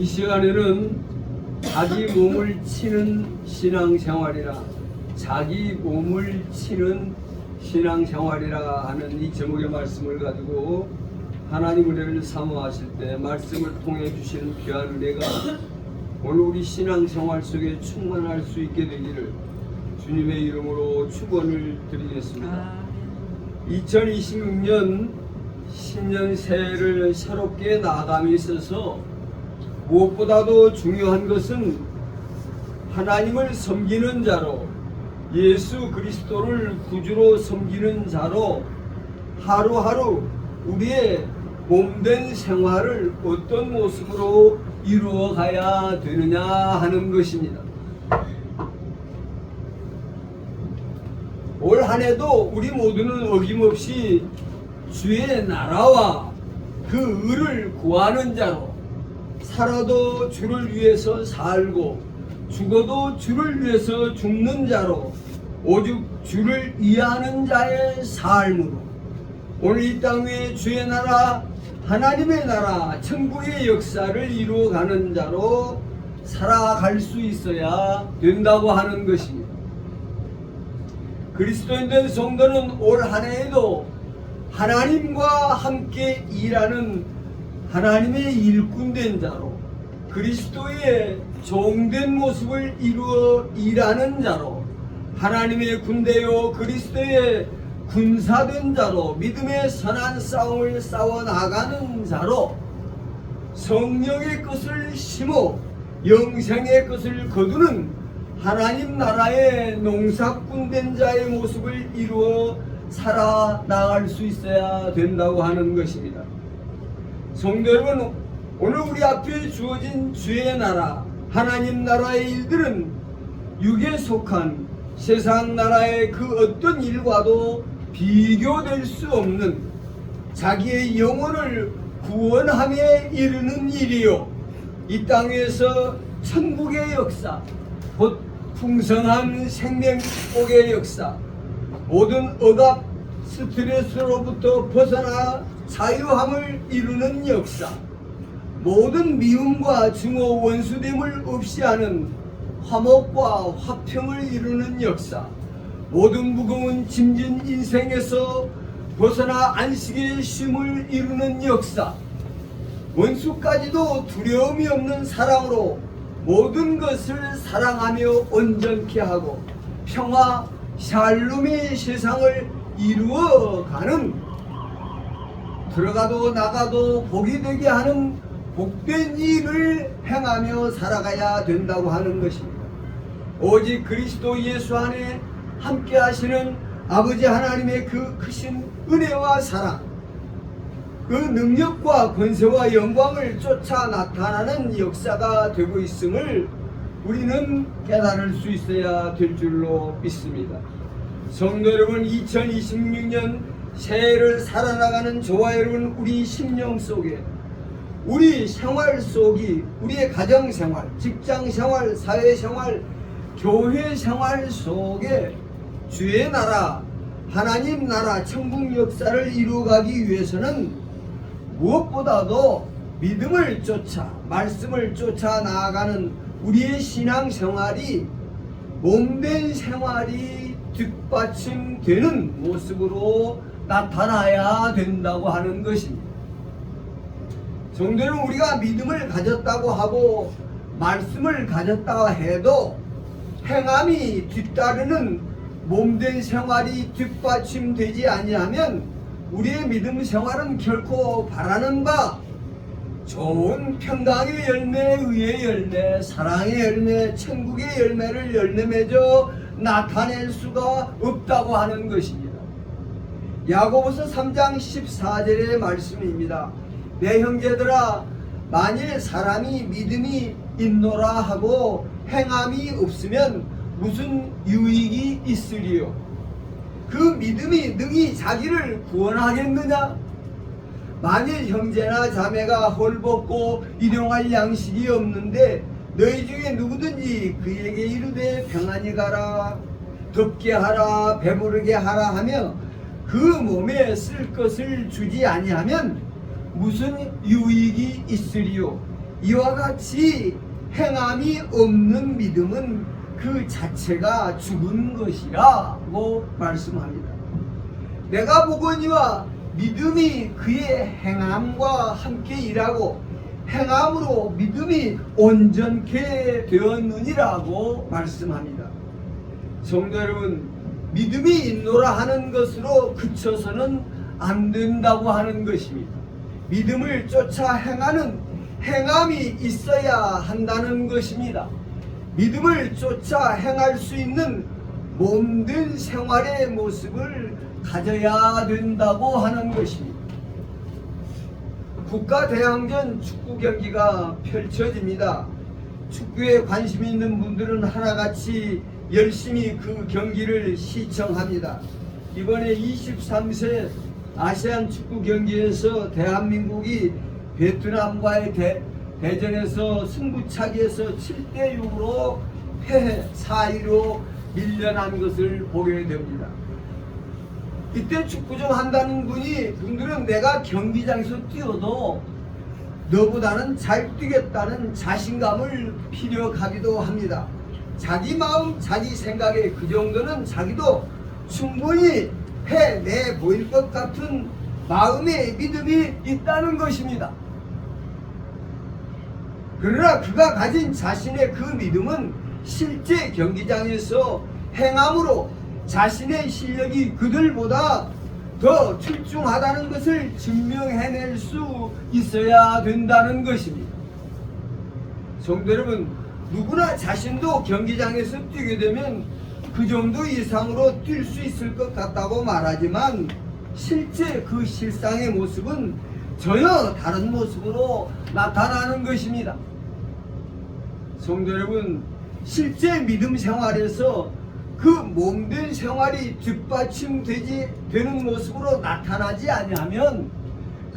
이 시간에는 자기 몸을 치는 신앙생활이라, 자기 몸을 치는 신앙생활이라 하는 이 제목의 말씀을 가지고 하나님 은혜를 사모하실 때 말씀을 통해 주시는 귀한 은혜가 오늘 우리 신앙생활 속에 충만할 수 있게 되기를 주님의 이름으로 축원을 드리겠습니다. 2026년 신년 새해를 새롭게 나아감에 있어서 무엇보다도 중요한 것은 하나님을 섬기는 자로, 예수 그리스도를 구주로 섬기는 자로 하루하루 우리의 몸된 생활을 어떤 모습으로 이루어 가야 되느냐 하는 것입니다. 올 한해도 우리 모두는 어김없이 주의 나라와 그 의를 구하는 자로, 살아도 주를 위해서 살고 죽어도 주를 위해서 죽는 자로, 오직 주를 위하는 자의 삶으로 오늘 이 땅 위에 주의 나라, 하나님의 나라, 천국의 역사를 이루어가는 자로 살아갈 수 있어야 된다고 하는 것입니다. 그리스도인된 성도는 올 한 해에도 하나님과 함께 일하는 하나님의 일꾼된 자로, 그리스도의 종된 모습을 이루어 일하는 자로, 하나님의 군대요 그리스도의 군사된 자로 믿음의 선한 싸움을 싸워 나가는 자로 성령의 것을 심어 영생의 것을 거두는 하나님 나라의 농사꾼된 자의 모습을 이루어 살아나갈 수 있어야 된다고 하는 것입니다. 성도 여러분, 오늘 우리 앞에 주어진 주의 나라, 하나님 나라의 일들은 육에 속한 세상 나라의 그 어떤 일과도 비교될 수 없는 자기의 영혼을 구원함에 이르는 일이요, 이 땅에서 천국의 역사, 곧 풍성한 생명복의 역사, 모든 억압 스트레스로부터 벗어나 자유함을 이루는 역사, 모든 미움과 증오 원수됨을 없이 하는 화목과 화평을 이루는 역사, 모든 무거운 짐진 인생에서 벗어나 안식의 쉼을 이루는 역사, 원수까지도 두려움이 없는 사랑으로 모든 것을 사랑하며 온전케 하고 평화 샬롬의 세상을 이루어가는, 들어가도 나가도 복이 되게 하는 복된 일을 행하며 살아가야 된다고 하는 것입니다. 오직 그리스도 예수 안에 함께 하시는 아버지 하나님의 그 크신 은혜와 사랑, 그 능력과 권세와 영광을 쫓아 나타나는 역사가 되고 있음을 우리는 깨달을 수 있어야 될 줄로 믿습니다. 성도 여러분, 2026년 새해를 살아나가는 저와 여러분, 우리 심령 속에, 우리 생활 속이, 우리의 가정생활, 직장생활, 사회생활, 교회생활 속에 주의 나라, 하나님 나라, 천국 역사를 이루어가기 위해서는 무엇보다도 믿음을 쫓아, 말씀을 쫓아 나아가는 우리의 신앙생활이 몸된 생활이 뒷받침되는 모습으로 나타나야 된다고 하는 것입니다. 성도는 우리가 믿음을 가졌다고 하고 말씀을 가졌다고 해도 행함이 뒤따르는 몸된 생활이 뒷받침되지 아니하면 우리의 믿음 생활은 결코 바라는 바 좋은 평강의 열매, 의의 열매, 사랑의 열매, 천국의 열매를 열매 맺어 나타낼 수가 없다고 하는 것입니다. 야고보서 3장 14절의 말씀입니다. 내 형제들아, 만일 사람이 믿음이 있노라 하고 행함이 없으면 무슨 유익이 있으리요? 그 믿음이 능히 자기를 구원하겠느냐? 만일 형제나 자매가 헐벗고 일용할 양식이 없는데 너희 중에 누구든지 그에게 이르되 평안히 가라, 덥게 하라, 배부르게 하라 하며 그 몸에 쓸 것을 주지 아니하면 무슨 유익이 있으리요? 이와 같이 행함이 없는 믿음은 그 자체가 죽은 것이라고 말씀합니다. 내가 보거니와 믿음이 그의 행함과 함께 일하고 행함으로 믿음이 온전케 되었느니라고 말씀합니다. 성도 여러분, 믿음이 있노라 하는 것으로 그쳐서는 안 된다고 하는 것입니다. 믿음을 쫓아 행하는 행함이 있어야 한다는 것입니다. 믿음을 쫓아 행할 수 있는 몸된 생활의 모습을 가져야 된다고 하는 것입니다. 국가대항전 축구 경기가 펼쳐집니다. 축구에 관심 있는 분들은 하나같이 열심히 그 경기를 시청합니다. 이번에 23세 아시안 축구 경기에서 대한민국이 베트남과의 대전에서 승부차기에서 7대6으로 패해 4위로 밀려난 것을 보게 됩니다. 이때 축구 좀 한다는 분들은 내가 경기장에서 뛰어도 너보다는 잘 뛰겠다는 자신감을 피력하기도 합니다. 자기 마음, 자기 생각에 그 정도는 자기도 충분히 해내 보일 것 같은 마음의 믿음이 있다는 것입니다. 그러나 그가 가진 자신의 그 믿음은 실제 경기장에서 행함으로 자신의 실력이 그들보다 더 출중하다는 것을 증명해낼 수 있어야 된다는 것입니다. 성도 여러분, 누구나 자신도 경기장에서 뛰게 되면 그 정도 이상으로 뛸 수 있을 것 같다고 말하지만 실제 그 실상의 모습은 전혀 다른 모습으로 나타나는 것입니다. 성도 여러분, 실제 믿음 생활에서 그 몸된 생활이 뒷받침되는 모습으로 나타나지 아니하면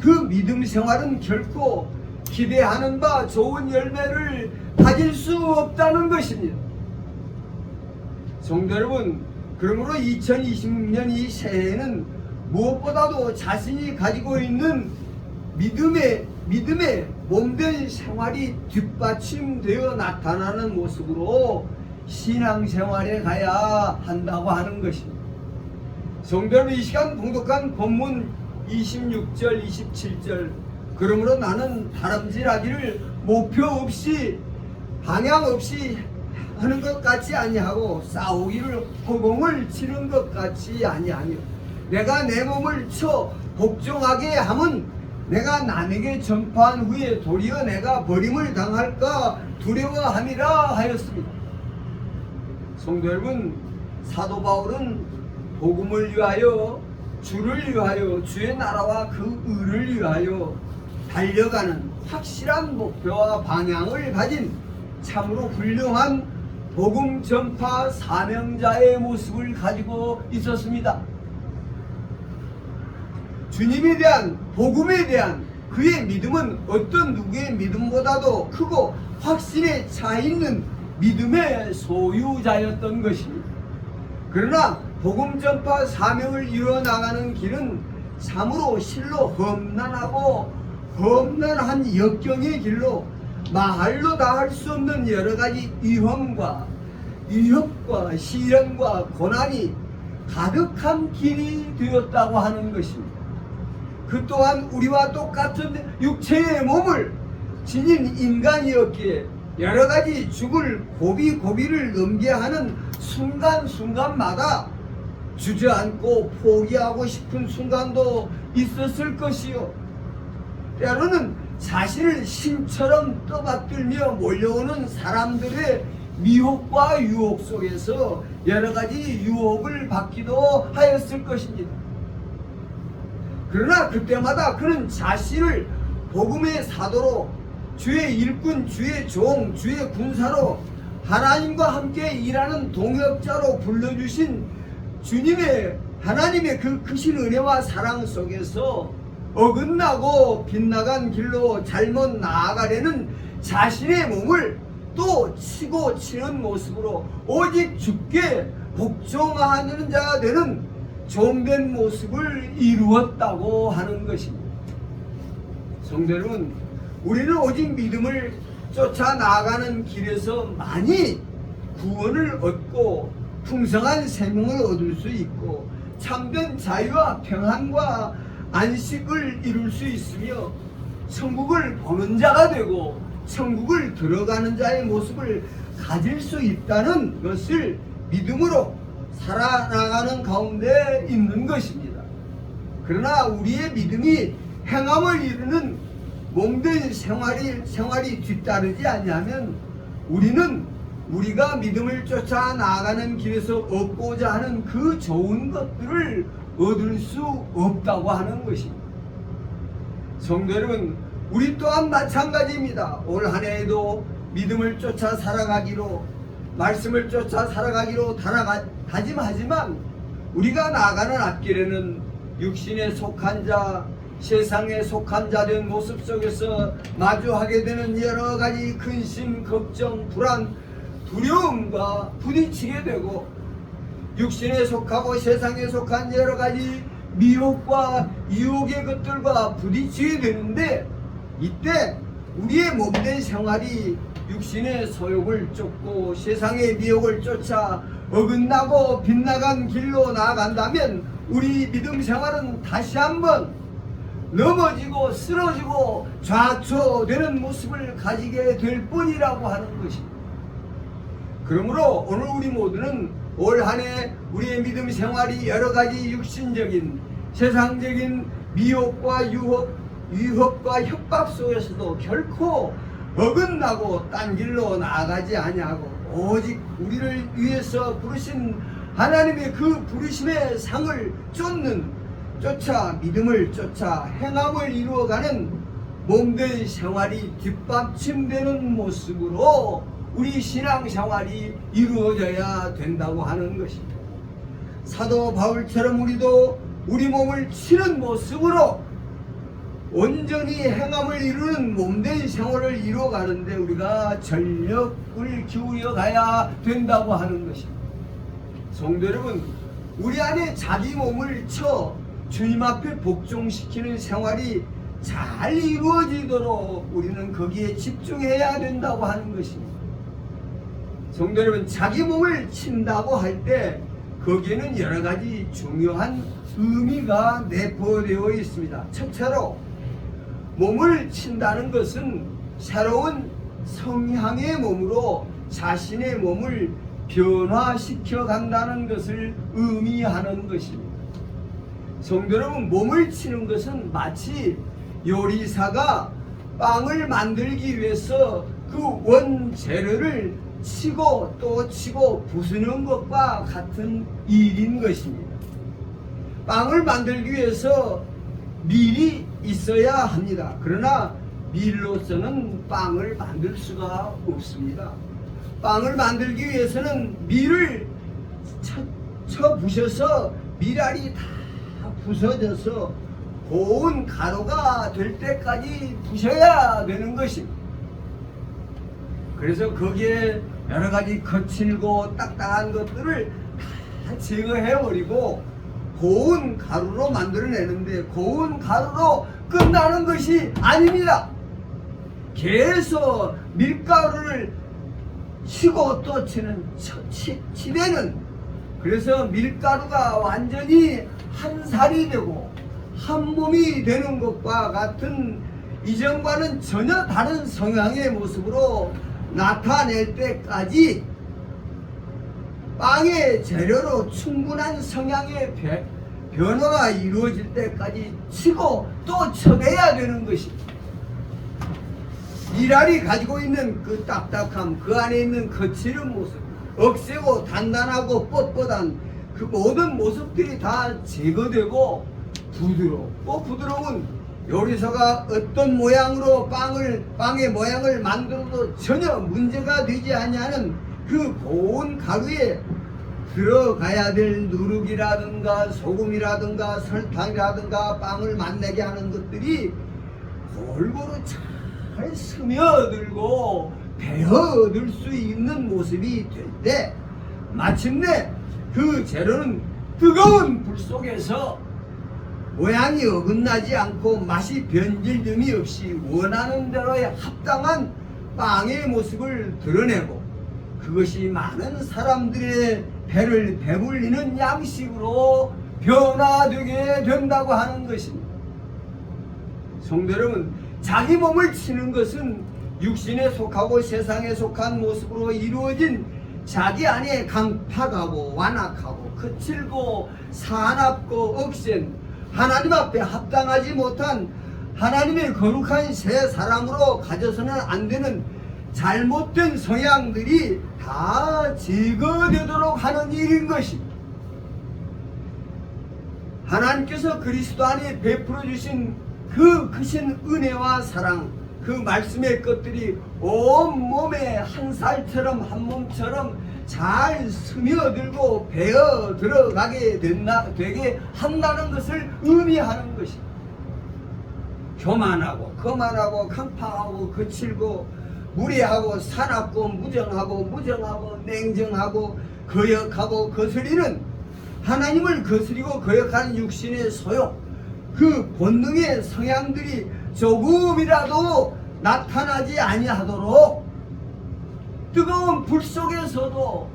그 믿음 생활은 결코 기대하는 바 좋은 열매를 가질 수 없다는 것입니다. 성도 여러분, 그러므로 2026년 이 새해에는 무엇보다도 자신이 가지고 있는 믿음의 몸된 생활이 뒷받침되어 나타나는 모습으로 신앙생활에 가야 한다고 하는 것입니다. 성도 여러분, 이 시간 봉독한 본문 26절 27절, 그러므로 나는 다름질하기를 목표 없이 방향 없이 하는 것 같이 아니하고 싸우기를 허공을 치는 것 같이 아니하며 내가 내 몸을 쳐 복종하게 함은 내가 남에게 전파한 후에 도리어 내가 버림을 당할까 두려워함이라 하였습니다. 성도 여러분, 사도 바울은 복음을 위하여, 주를 위하여, 주의 나라와 그 의를 위하여 달려가는 확실한 목표와 방향을 가진 참으로 훌륭한 복음 전파 사명자의 모습을 가지고 있었습니다. 주님에 대한, 복음에 대한 그의 믿음은 어떤 누구의 믿음보다도 크고 확신에 차 있는 믿음의 소유자였던 것입니다. 그러나 복음 전파 사명을 이뤄나가는 길은 참으로 실로 험난하고 험난한 역경의 길로 말로 다 할 수 없는 여러 가지 위험과 위협과 시련과 고난이 가득한 길이 되었다고 하는 것입니다. 그 또한 우리와 똑같은 육체의 몸을 지닌 인간이었기에 여러 가지 죽을 고비를 넘겨야 하는 순간순간마다 주저앉고 포기하고 싶은 순간도 있었을 것이요, 때로는 자신을 신처럼 떠받들며 몰려오는 사람들의 미혹과 유혹 속에서 여러 가지 유혹을 받기도 하였을 것입니다. 그러나 그때마다 그는 자신을 복음의 사도로, 주의 일꾼, 주의 종, 주의 군사로 하나님과 함께 일하는 동역자로 불러주신 주님의, 하나님의 그 크신 은혜와 사랑 속에서 어긋나고 빗나간 길로 잘못 나아가려는 자신의 몸을 또 치고 치는 모습으로 오직 주께 복종하는 자 되는 종된 모습을 이루었다고 하는 것입니다. 성도 여러분, 우리는 오직 믿음을 쫓아 나아가는 길에서 많이 구원을 얻고 풍성한 생명을 얻을 수 있고 참된 자유와 평안과 안식을 이룰 수 있으며 천국을 보는 자가 되고 천국을 들어가는 자의 모습을 가질 수 있다는 것을 믿음으로 살아나가는 가운데 있는 것입니다. 그러나 우리의 믿음이 행함을 이루는 몸된 생활이 뒤따르지 아니하면 우리는 우리가 믿음을 쫓아 나아가는 길에서 얻고자 하는 그 좋은 것들을 얻을 수 없다고 하는 것입니다. 성도 여러분, 우리 또한 마찬가지입니다. 올 한 해에도 믿음을 쫓아 살아가기로, 말씀을 쫓아 살아가기로 다짐하지만 우리가 나아가는 앞길에는 육신에 속한 자, 세상에 속한 자 된 모습 속에서 마주하게 되는 여러 가지 근심, 걱정, 불안, 두려움과 부딪히게 되고 육신에 속하고 세상에 속한 여러 가지 미혹과 유혹의 것들과 부딪히게 되는데 이때 우리의 몸된 생활이 육신의 소욕을 쫓고 세상의 미혹을 쫓아 어긋나고 빗나간 길로 나아간다면 우리 믿음 생활은 다시 한번 넘어지고 쓰러지고 좌초되는 모습을 가지게 될 뿐이라고 하는 것입니다. 그러므로 오늘 우리 모두는 올 한 해 우리의 믿음 생활이 여러 가지 육신적인 세상적인 미혹과 유혹과 협박 속에서도 결코 어긋나고 딴 길로 나아가지 아니하고 오직 우리를 위해서 부르신 하나님의 그 부르심의 상을 쫓아 믿음을 쫓아 행함을 이루어가는 몸된 생활이 뒷받침되는 모습으로 우리 신앙생활이 이루어져야 된다고 하는 것입니다. 사도 바울처럼 우리도 우리 몸을 치는 모습으로 온전히 행함을 이루는 몸된 생활을 이루어가는데 우리가 전력을 기울여 가야 된다고 하는 것입니다. 성도 여러분, 우리 안에 자기 몸을 쳐 주님 앞에 복종시키는 생활이 잘 이루어지도록 우리는 거기에 집중해야 된다고 하는 것입니다. 성도 여러분, 자기 몸을 친다고 할 때 거기에는 여러 가지 중요한 의미가 내포되어 있습니다. 첫째로 몸을 친다는 것은 새로운 성향의 몸으로 자신의 몸을 변화시켜 간다는 것을 의미하는 것입니다. 성도 여러분, 몸을 치는 것은 마치 요리사가 빵을 만들기 위해서 그 원재료를 치고 또 치고 부수는 것과 같은 일인 것입니다. 빵을 만들기 위해서 밀이 있어야 합니다. 그러나 밀로서는 빵을 만들 수가 없습니다. 빵을 만들기 위해서는 밀을 쳐 부셔서 밀알이 다 부서져서 고운 가루가 될 때까지 부셔야 되는 것입니다. 그래서 거기에 여러 가지 거칠고 딱딱한 것들을 다 제거해버리고 고운 가루로 만들어내는데 고운 가루로 끝나는 것이 아닙니다. 계속 밀가루를 치고 또 치는 치대는, 그래서 밀가루가 완전히 한 살이 되고 한 몸이 되는 것과 같은 이전과는 전혀 다른 성향의 모습으로 나타낼 때까지 빵의 재료로 충분한 성향의 변화가 이루어질 때까지 치고 또 쳐내야 되는 것입니다. 밀알이 가지고 있는 그 딱딱함, 그 안에 있는 거칠은 모습, 억세고 단단하고 뻣뻣한 그 모든 모습들이 다 제거되고 부드러운 요리사가 어떤 모양으로 빵의 모양을 만들어도 전혀 문제가 되지 아니하는 그 고운 가루에 들어가야 될 누룩이라든가 소금이라든가 설탕이라든가 빵을 맛내게 하는 것들이 골고루 잘 스며들고 배어들 수 있는 모습이 될 때 마침내 그 재료는 뜨거운 불 속에서 모양이 어긋나지 않고 맛이 변질됨이 없이 원하는 대로의 합당한 빵의 모습을 드러내고 그것이 많은 사람들의 배를 배불리는 양식으로 변화되게 된다고 하는 것입니다. 성도 여러분, 자기 몸을 치는 것은 육신에 속하고 세상에 속한 모습으로 이루어진 자기 안에 강팍하고 완악하고 거칠고 사납고 억센 하나님 앞에 합당하지 못한 하나님의 거룩한 새 사람으로 가져서는 안 되는 잘못된 성향들이 다 제거되도록 하는 일인 것입니다. 하나님께서 그리스도 안에 베풀어 주신 그 크신 은혜와 사랑, 그 말씀의 것들이 온 몸에 한 살처럼 한 몸처럼 잘 스며들고 배어 들어가게 되게 한다는 것을 의미하는 것입니다. 교만하고 거만하고 강팍하고 거칠고 무례하고 사납고 무정하고 냉정하고 거역하고 거스리는 하나님을 거스리고 거역하는 육신의 소욕, 그 본능의 성향들이 조금이라도 나타나지 아니하도록 뜨거운 불 속에서도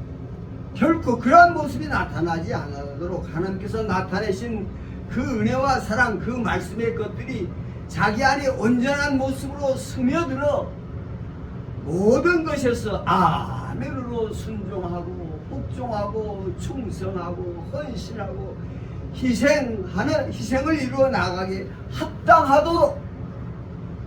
결코 그러한 모습이 나타나지 않도록 하나님께서 나타내신 그 은혜와 사랑, 그 말씀의 것들이 자기 안에 온전한 모습으로 스며들어 모든 것에서 아멘으로 순종하고 복종하고 충성하고 헌신하고 희생을 이루어 나가게 합당하도록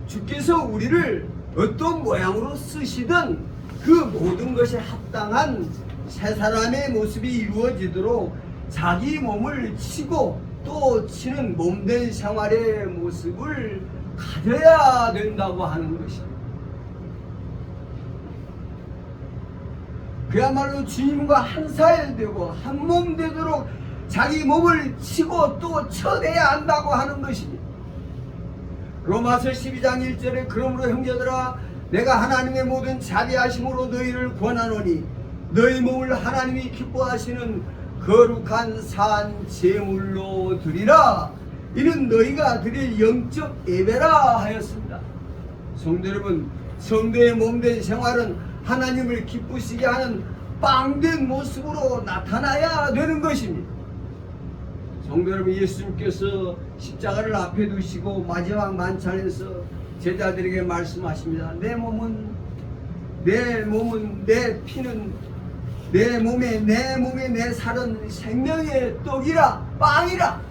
주께서 우리를 어떤 모양으로 쓰시든 그 모든 것에 합당한 새 사람의 모습이 이루어지도록 자기 몸을 치고 또 치는 몸된 생활의 모습을 가져야 된다고 하는 것입니다. 그야말로 주님과 한 사일 되고 한 몸 되도록 자기 몸을 치고 또 쳐내야 한다고 하는 것입니다. 로마서 12장 1절에 그러므로 형제들아 내가 하나님의 모든 자비하심으로 너희를 권하노니 너희 몸을 하나님이 기뻐하시는 거룩한 산 제물로 드리라. 이는 너희가 드릴 영적 예배라 하였습니다. 성도 여러분, 성도의 몸된 생활은 하나님을 기쁘시게 하는 빵된 모습으로 나타나야 되는 것입니다. 성도 여러분, 예수님께서 십자가를 앞에 두시고 마지막 만찬에서 제자들에게 말씀하십니다. 내 몸은 내 피는 내 몸에 내 살은 생명의 떡이라 빵이라.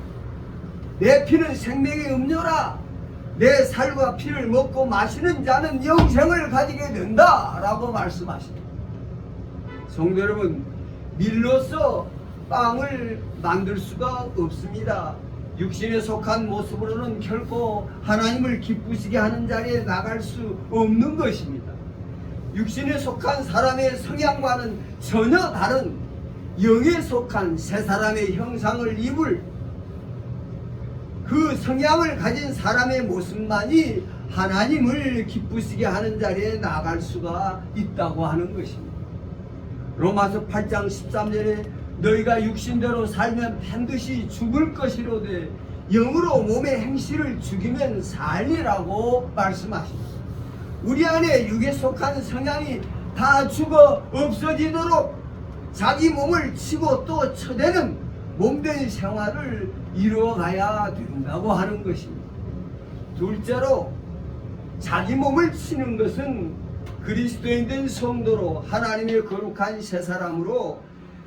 내 피는 생명의 음료라. 내 살과 피를 먹고 마시는 자는 영생을 가지게 된다 라고 말씀하십니다. 성도 여러분, 밀로써 빵을 만들 수가 없습니다. 육신에 속한 모습으로는 결코 하나님을 기쁘시게 하는 자리에 나갈 수 없는 것입니다. 육신에 속한 사람의 성향과는 전혀 다른 영에 속한 새 사람의 형상을 입을 그 성향을 가진 사람의 모습만이 하나님을 기쁘시게 하는 자리에 나갈 수가 있다고 하는 것입니다. 로마서 8장 13절에 너희가 육신대로 살면 반드시 죽을 것이로되 영으로 몸의 행실을 죽이면 살리라고 말씀하십니다. 우리 안에 육에 속한 성향이 다 죽어 없어지도록 자기 몸을 치고 또 쳐대는 몸된 생활을 이루어가야 된다고 하는 것입니다. 둘째로 자기 몸을 치는 것은 그리스도인 된 성도로 하나님의 거룩한 새 사람으로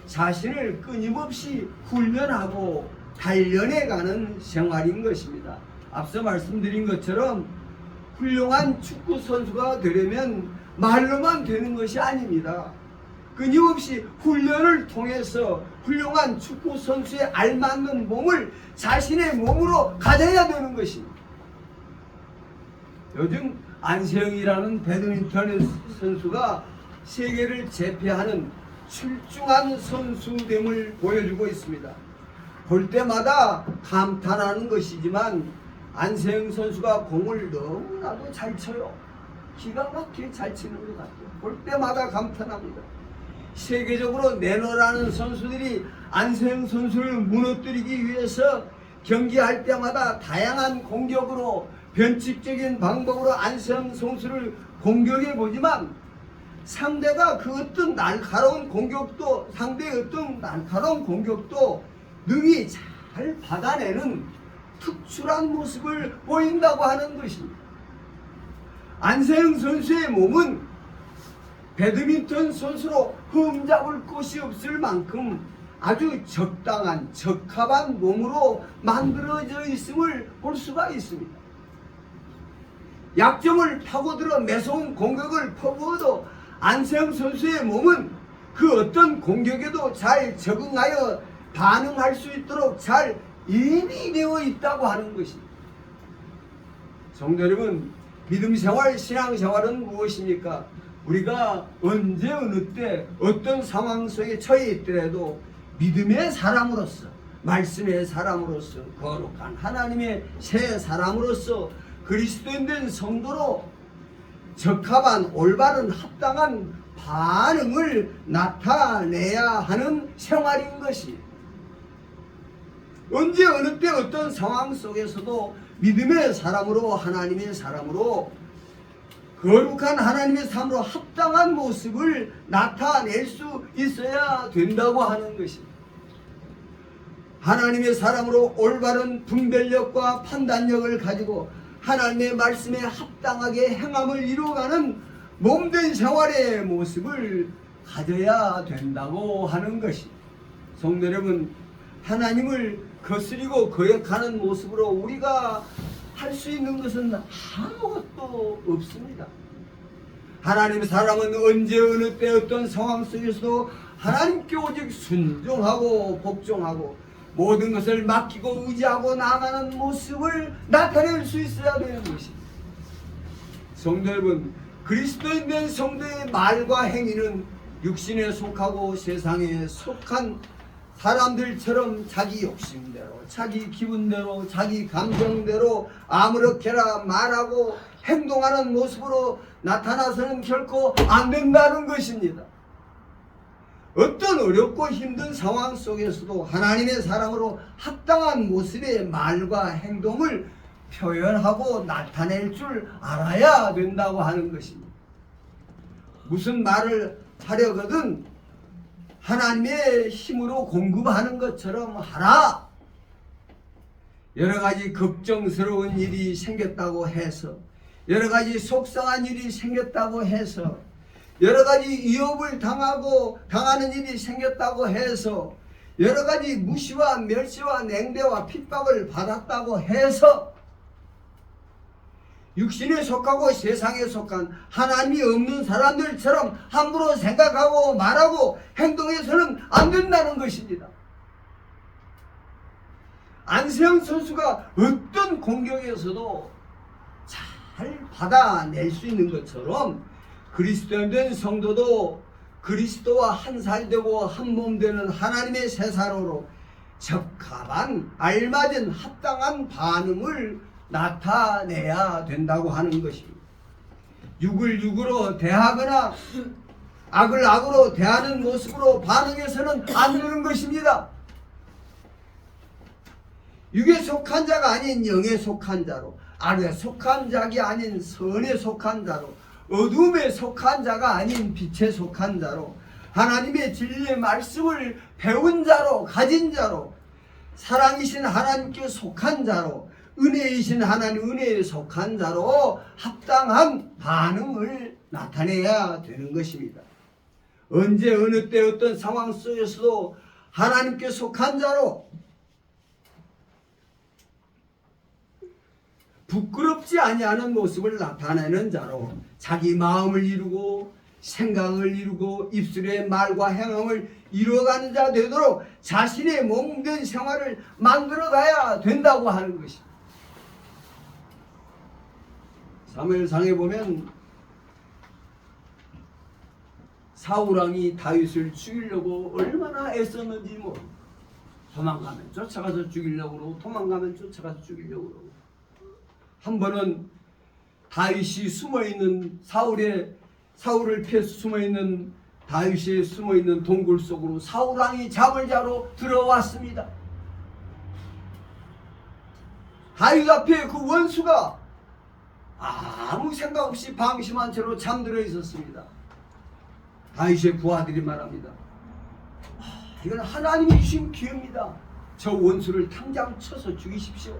자신을 끊임없이 훈련하고 단련해가는 생활인 것입니다. 앞서 말씀드린 것처럼 훌륭한 축구 선수가 되려면 말로만 되는 것이 아닙니다. 끊임없이 훈련을 통해서 훌륭한 축구 선수에 알맞는 몸을 자신의 몸으로 가져야 되는 것입니다. 요즘 안세영이라는 배드민턴 선수가 세계를 제패하는 출중한 선수됨을 보여주고 있습니다. 볼 때마다 감탄하는 것이지만 안세영 선수가 공을 너무나도 잘 쳐요. 기가 막히게 잘 치는 것 같아요. 볼 때마다 감탄합니다. 세계적으로 내노라는 선수들이 안세영 선수를 무너뜨리기 위해서 경기할 때마다 다양한 공격으로 변칙적인 방법으로 안세영 선수를 공격해 보지만 상대의 어떤 날카로운 공격도 능히 잘 받아내는 특출한 모습을 보인다고 하는 것입니다. 안세영 선수의 몸은 배드민턴 선수로 흠잡을 곳이 없을 만큼 아주 적합한 몸으로 만들어져 있음을 볼 수가 있습니다. 약점을 파고들어 매서운 공격을 퍼부어도 안세영 선수의 몸은 그 어떤 공격에도 잘 적응하여 반응할 수 있도록 잘 예비되어 있다고 하는 것입니다. 성도 여러분, 믿음생활, 신앙생활은 무엇입니까? 우리가 언제 어느 때 어떤 상황 속에 처해 있더라도 믿음의 사람으로서, 말씀의 사람으로서, 거룩한 하나님의 새 사람으로서 그리스도인 된 성도로 적합한 올바른 합당한 반응을 나타내야 하는 생활인 것이, 언제 어느 때 어떤 상황 속에서도 믿음의 사람으로, 하나님의 사람으로, 거룩한 하나님의 삶으로 합당한 모습을 나타낼 수 있어야 된다고 하는 것입니다. 하나님의 사람으로 올바른 분별력과 판단력을 가지고 하나님의 말씀에 합당하게 행함을 이루어가는 몸된 생활의 모습을 가져야 된다고 하는 것이, 성도 여러분, 하나님을 거스리고 거역하는 모습으로 우리가 할 수 있는 것은 아무것도 없습니다. 하나님의 사람은 언제 어느 때 어떤 상황 속에서도 하나님께 오직 순종하고 복종하고 모든 것을 맡기고 의지하고 나아가는 모습을 나타낼 수 있어야 되는 것입니다. 성도 여러분, 그리스도인 된 성도의 말과 행위는 육신에 속하고 세상에 속한 사람들처럼 자기 욕심대로, 자기 기분대로, 자기 감정대로 아무렇게나 말하고 행동하는 모습으로 나타나서는 결코 안 된다는 것입니다. 어떤 어렵고 힘든 상황 속에서도 하나님의 사람으로 합당한 모습의 말과 행동을 표현하고 나타낼 줄 알아야 된다고 하는 것입니다. 무슨 말을 하려거든 하나님의 힘으로 공급하는 것처럼 하라. 여러 가지 걱정스러운 일이 생겼다고 해서, 여러 가지 속상한 일이 생겼다고 해서, 여러 가지 위협을 당하는 일이 생겼다고 해서, 여러 가지 무시와 멸시와 냉대와 핍박을 받았다고 해서 육신에 속하고 세상에 속한 하나님이 없는 사람들처럼 함부로 생각하고 말하고 행동해서는 안 된다는 것입니다. 안세영 선수가 어떤 공격에서도 잘 받아낼 수 있는 것처럼 그리스도인 된 성도도 그리스도와 한 살 되고 한 몸 되는 하나님의 새 사람으로 적합한 알맞은 합당한 반응을 나타내야 된다고 하는 것입니다. 육을 육으로 대하거나 악을 악으로 대하는 모습으로 반응해서는 안 되는 것입니다. 육에 속한 자가 아닌 영에 속한 자로, 악에 속한 자가 아닌 선에 속한 자로, 어둠에 속한 자가 아닌 빛에 속한 자로, 하나님의 진리의 말씀을 배운 자로, 가진 자로, 사랑이신 하나님께 속한 자로, 은혜이신 하나님 은혜에 속한 자로 합당한 반응을 나타내야 되는 것입니다. 언제 어느 때 어떤 상황 속에서도 하나님께 속한 자로, 부끄럽지 아니하는 모습을 나타내는 자로 자기 마음을 이루고 생각을 이루고 입술의 말과 행함을 이루어가는 자 되도록 자신의 몸된 생활을 만들어가야 된다고 하는 것입니다. 사무엘상에 보면 사울왕이 다윗을 죽이려고 얼마나 애썼는지 모릅니다. 도망가면 쫓아가서 죽이려고 그러고 도망가면 쫓아가서 죽이려고 그러고, 한 번은 다윗이 숨어있는 사울을 피해서 숨어있는 다윗이 숨어있는 동굴 속으로 사울왕이 잠을 자러 들어왔습니다. 다윗 앞에 그 원수가 아무 생각 없이 방심한 채로 잠들어 있었습니다. 다윗의 부하들이 말합니다. 이건 하나님이 주신 기회입니다. 저 원수를 당장 쳐서 죽이십시오.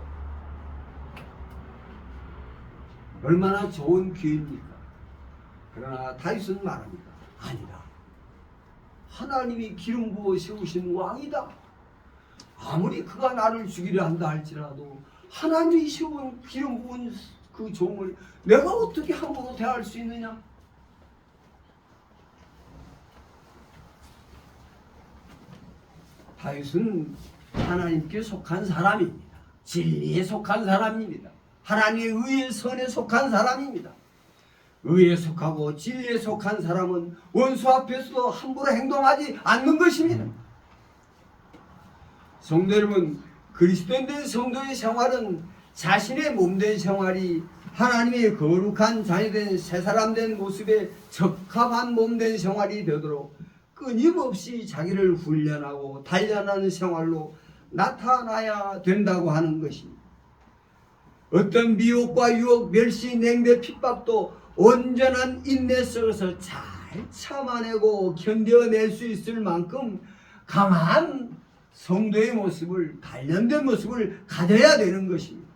얼마나 좋은 기회입니까? 그러나 다윗은 말합니다. 아니다. 하나님이 기름 부어 세우신 왕이다. 아무리 그가 나를 죽이려 한다 할지라도 하나님이 세운 기름 부은 그 종을 내가 어떻게 함부로 대할 수 있느냐? 다윗은 하나님께 속한 사람입니다. 진리에 속한 사람입니다. 하나님의 의의 선에 속한 사람입니다. 의에 속하고 진리에 속한 사람은 원수 앞에서도 함부로 행동하지 않는 것입니다. 성도 여러분, 그리스도인된 성도의 생활은 자신의 몸된 생활이 하나님의 거룩한 자녀된 새사람된 모습에 적합한 몸된 생활이 되도록 끊임없이 자기를 훈련하고 단련하는 생활로 나타나야 된다고 하는 것입니다. 어떤 미혹과 유혹, 멸시, 냉대, 핍박도 온전한 인내 속에서 잘 참아내고 견뎌낼 수 있을 만큼 강한 성도의 모습을, 단련된 모습을 가져야 되는 것입니다.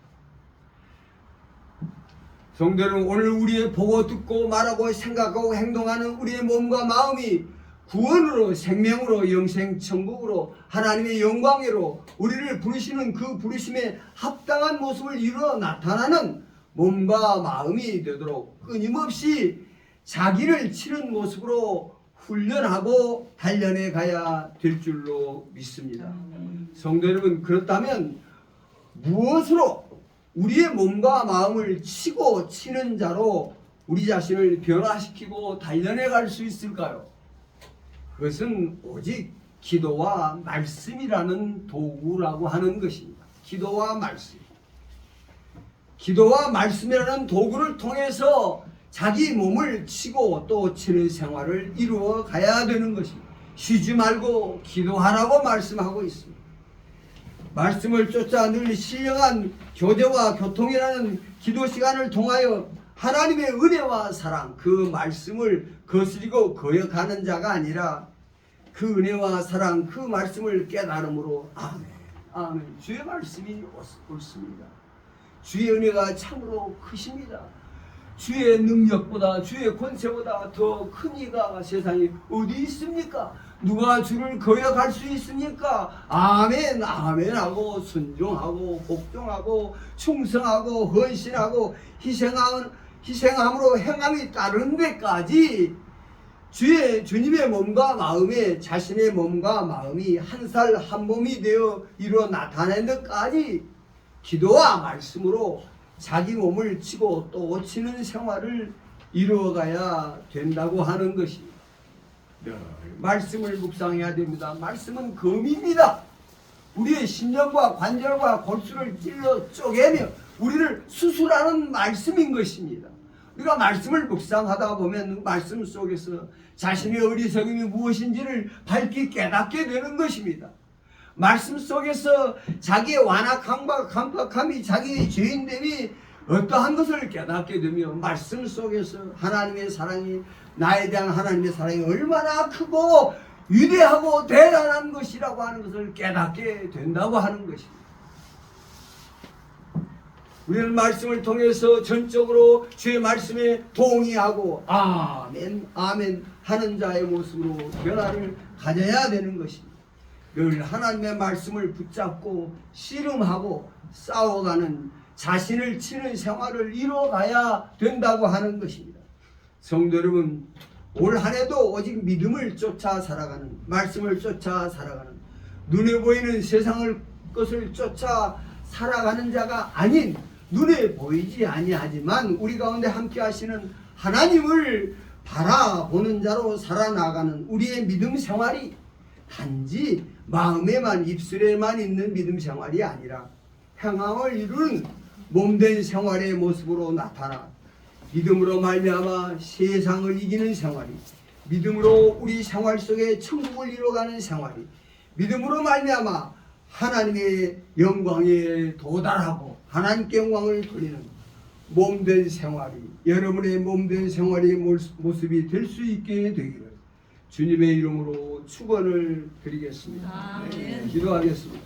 성도는 오늘 우리의 보고 듣고 말하고 생각하고 행동하는 우리의 몸과 마음이 구원으로, 생명으로, 영생 천국으로, 하나님의 영광으로 우리를 부르시는 그 부르심에 합당한 모습을 이루어 나타나는 몸과 마음이 되도록 끊임없이 자기를 치는 모습으로 훈련하고 단련해 가야 될 줄로 믿습니다. 성도 여러분, 그렇다면 무엇으로 우리의 몸과 마음을 치고 치는 자로 우리 자신을 변화시키고 단련해 갈 수 있을까요? 그것은 오직 기도와 말씀이라는 도구라고 하는 것입니다. 기도와 말씀. 기도와 말씀이라는 도구를 통해서 자기 몸을 치고 또 치는 생활을 이루어 가야 되는 것입니다. 쉬지 말고 기도하라고 말씀하고 있습니다. 말씀을 쫓아 늘 신령한 교제와 교통이라는 기도 시간을 통하여 하나님의 은혜와 사랑, 그 말씀을 거스리고 거역하는 자가 아니라 그 은혜와 사랑, 그 말씀을 깨달음으로 아멘, 아멘. 주의 말씀이 옳습니다. 주의 은혜가 참으로 크십니다. 주의 능력보다, 주의 권세보다 더 큰 이가 세상에 어디 있습니까? 누가 주를 거역할 수 있습니까? 아멘, 아멘 하고 순종하고 복종하고 충성하고 헌신하고 희생함으로 행함이 따르는 데까지 주님의 몸과 마음에 자신의 몸과 마음이 한 살 한 몸이 되어 이루어 나타낸 데까지 기도와 말씀으로 자기 몸을 치고 또 치는 생활을 이루어가야 된다고 하는 것입니다. 말씀을 묵상해야 됩니다. 말씀은 검입니다. 우리의 심령과 관절과 골수를 찔러 쪼개며 우리를 수술하는 말씀인 것입니다. 우리가 말씀을 묵상하다 보면 말씀 속에서 자신의 어리석음이 무엇인지를 밝히 깨닫게 되는 것입니다. 말씀 속에서 자기의 완악함과 강박함이, 자기의 죄인됨이 어떠한 것을 깨닫게 되며 말씀 속에서 하나님의 사랑이, 나에 대한 하나님의 사랑이 얼마나 크고 위대하고 대단한 것이라고 하는 것을 깨닫게 된다고 하는 것입니다. 우리는 말씀을 통해서 전적으로 주의 말씀에 동의하고 아멘, 아멘 하는 자의 모습으로 변화를 가져야 되는 것입니다. 늘 하나님의 말씀을 붙잡고 씨름하고 싸워가는, 자신을 치는 생활을 이뤄가야 된다고 하는 것입니다. 성도 여러분, 올 한 해도 오직 믿음을 쫓아 살아가는, 말씀을 쫓아 살아가는, 눈에 보이는 세상을 것을 쫓아 살아가는 자가 아닌, 눈에 보이지 아니하지만 우리 가운데 함께 하시는 하나님을 바라보는 자로 살아나가는 우리의 믿음 생활이 단지 마음에만, 입술에만 있는 믿음 생활이 아니라 행함을 이루는 몸된 생활의 모습으로 나타나 믿음으로 말미암아 세상을 이기는 생활이, 믿음으로 우리 생활 속에 천국을 이루어가는 생활이, 믿음으로 말미암아 하나님의 영광에 도달하고 하나님께 영광을 돌리는 몸된 생활이, 여러분의 몸된 생활의 모습이 될 수 있게 되기를 주님의 이름으로 축원을 드리겠습니다. 아멘. 기도하겠습니다.